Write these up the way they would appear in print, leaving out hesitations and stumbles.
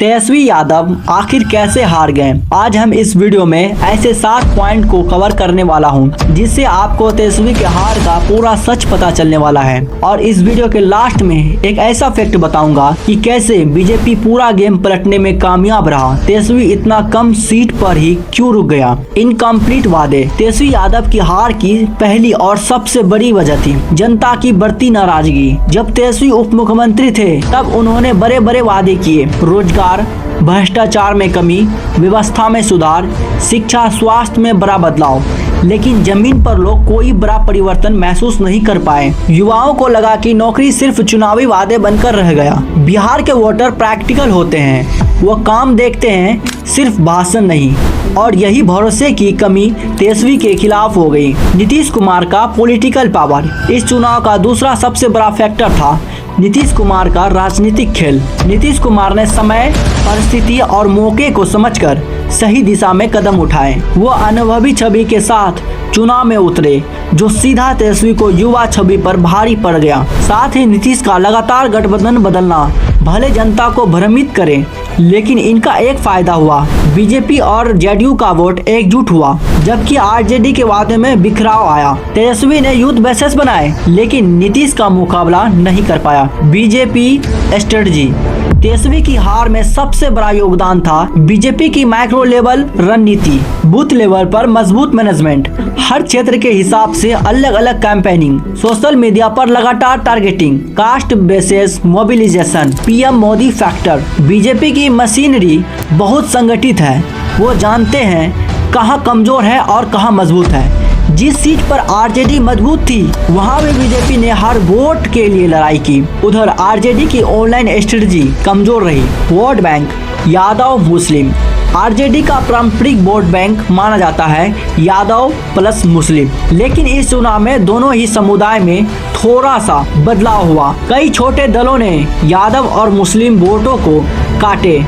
तेजस्वी यादव आखिर कैसे हार गए। आज हम इस वीडियो में ऐसे 7 पॉइंट को कवर करने वाला हूं जिससे आपको तेजस्वी के हार का पूरा सच पता चलने वाला है। और इस वीडियो के लास्ट में एक ऐसा फैक्ट बताऊंगा कि कैसे बीजेपी पूरा गेम पलटने में कामयाब रहा, तेजस्वी इतना कम सीट पर ही क्यों रुक गया। इनकम्प्लीट वादे। तेजस्वी यादव की हार की पहली और सबसे बड़ी वजह थी जनता की बढ़ती नाराजगी। जब तेजस्वी उप मुख्यमंत्री थे तब उन्होंने बड़े बड़े वादे किए, रोजगार, भ्रष्टाचार में कमी, व्यवस्था में सुधार, शिक्षा, स्वास्थ्य में बड़ा बदलाव, लेकिन जमीन पर लोग कोई बड़ा परिवर्तन महसूस नहीं कर पाए। युवाओं को लगा कि नौकरी सिर्फ चुनावी वादे बनकर रह गया। बिहार के वोटर प्रैक्टिकल होते हैं, वो काम देखते हैं, सिर्फ भाषण नहीं। और यही भरोसे की कमी तेजस्वी के खिलाफ हो गई। नीतीश कुमार का पॉलिटिकल पावर। इस चुनाव का दूसरा सबसे बड़ा फैक्टर था नीतीश कुमार का राजनीतिक खेल। नीतीश कुमार ने समय, परिस्थिति और मौके को समझकर सही दिशा में कदम उठाए। वो अनुभवी छवि के साथ चुनाव में उतरे जो सीधा तेजस्वी को युवा छवि पर भारी पड़ गया। साथ ही नीतीश का लगातार गठबंधन बदलना भले जनता को भ्रमित करे, लेकिन इनका एक फायदा हुआ, बीजेपी और जेडीयू का वोट एकजुट हुआ, जबकि आरजेडी के वादे में बिखराव आया। तेजस्वी ने यूथ बेसेस बनाए लेकिन नीतीश का मुकाबला नहीं कर पाया। BJP strategy. तेजस्वी की हार में सबसे बड़ा योगदान था बीजेपी की माइक्रो लेवल रणनीति, बूथ लेवल पर मजबूत मैनेजमेंट, हर क्षेत्र के हिसाब से अलग अलग कैंपेनिंग, सोशल मीडिया पर लगातार targeting, caste basis mobilisation, PM Modi factor. BJP की मशीनरी बहुत संगठित है, वो जानते हैं कहाँ कमजोर है और कहाँ मजबूत है। जिस सीट पर आरजेडी मजबूत थी वहां भी बीजेपी ने हर वोट के लिए लड़ाई की। उधर आरजेडी की ऑनलाइन स्ट्रेटजी कमजोर रही। वोट बैंक यादव मुस्लिम। आरजेडी का पारंपरिक वोट बैंक माना जाता है यादव प्लस मुस्लिम, लेकिन इस चुनाव में दोनों ही समुदाय में थोड़ा सा बदलाव हुआ। कई छोटे दलों ने यादव और मुस्लिम वोटों को काटे।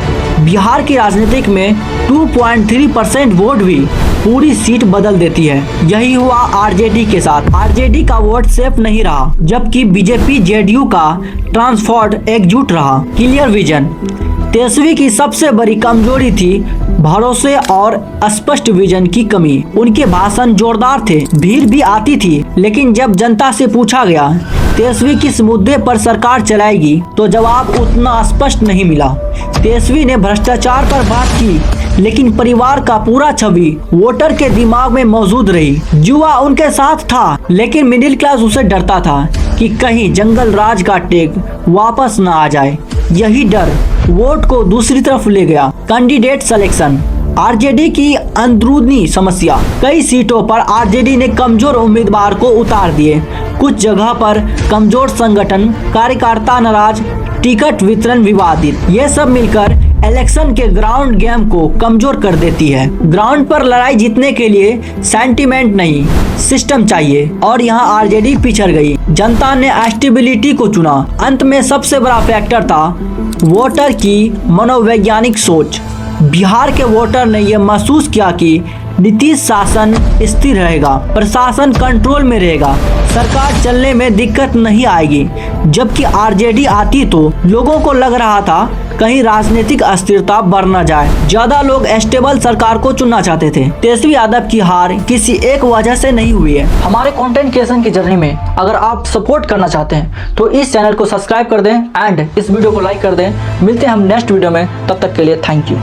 बिहार की राजनीतिक में 2.3% वोट भी पूरी सीट बदल देती है। यही हुआ आरजेडी के साथ। आरजेडी का वोट सेफ नहीं रहा, जबकि बीजेपी जेडीयू का ट्रांसफॉर्ड एकजुट रहा। Clear vision. तेजस्वी की सबसे बड़ी कमजोरी थी भरोसे और स्पष्ट विजन की कमी। उनके भाषण जोरदार थे, भीड़ भी आती थी, लेकिन जब जनता से पूछा गया तेजस्वी किस मुद्दे पर सरकार चलाएगी तो जवाब उतना स्पष्ट नहीं मिला। तेजस्वी ने भ्रष्टाचार पर बात की, लेकिन परिवार का पूरा छवि वोटर के दिमाग में मौजूद रही। युवा उनके साथ था, लेकिन मिडिल क्लास उसे डरता था कि कहीं जंगल राज का टेक वापस न आ जाए। यही डर वोट को दूसरी तरफ ले गया। Candidate selection. आरजेडी की अंदरूनी समस्या। कई सीटों पर आरजेडी ने कमजोर उम्मीदवार को उतार दिए। कुछ जगह पर कमजोर संगठन, कार्यकर्ता नाराज, टिकट वितरण विवादित। ये सब मिलकर इलेक्शन के ग्राउंड गेम को कमजोर कर देती है। ग्राउंड पर लड़ाई जीतने के लिए सेंटिमेंट नहीं, सिस्टम चाहिए, और यहाँ आरजेडी पिछड़ गई। जनता ने स्टेबिलिटी को चुना। अंत में सबसे बड़ा फैक्टर था वोटर की मनोवैज्ञानिक सोच। बिहार के वोटर ने यह महसूस किया कि नीतीश शासन स्थिर रहेगा, प्रशासन कंट्रोल में रहेगा, सरकार चलने में दिक्कत नहीं आएगी। जबकि आरजेडी आती तो लोगों को लग रहा था कहीं राजनीतिक अस्थिरता बढ़ न जाए। ज्यादा लोग स्टेबल सरकार को चुनना चाहते थे। तेजस्वी यादव की हार किसी एक वजह से नहीं हुई है। हमारे कंटेंट क्रिएशन की जर्नी में अगर आप सपोर्ट करना चाहते हैं तो इस चैनल को सब्सक्राइब कर दें एंड इस वीडियो को लाइक कर दें। मिलते हैं हम नेक्स्ट वीडियो में, तब तक के लिए थैंक यू।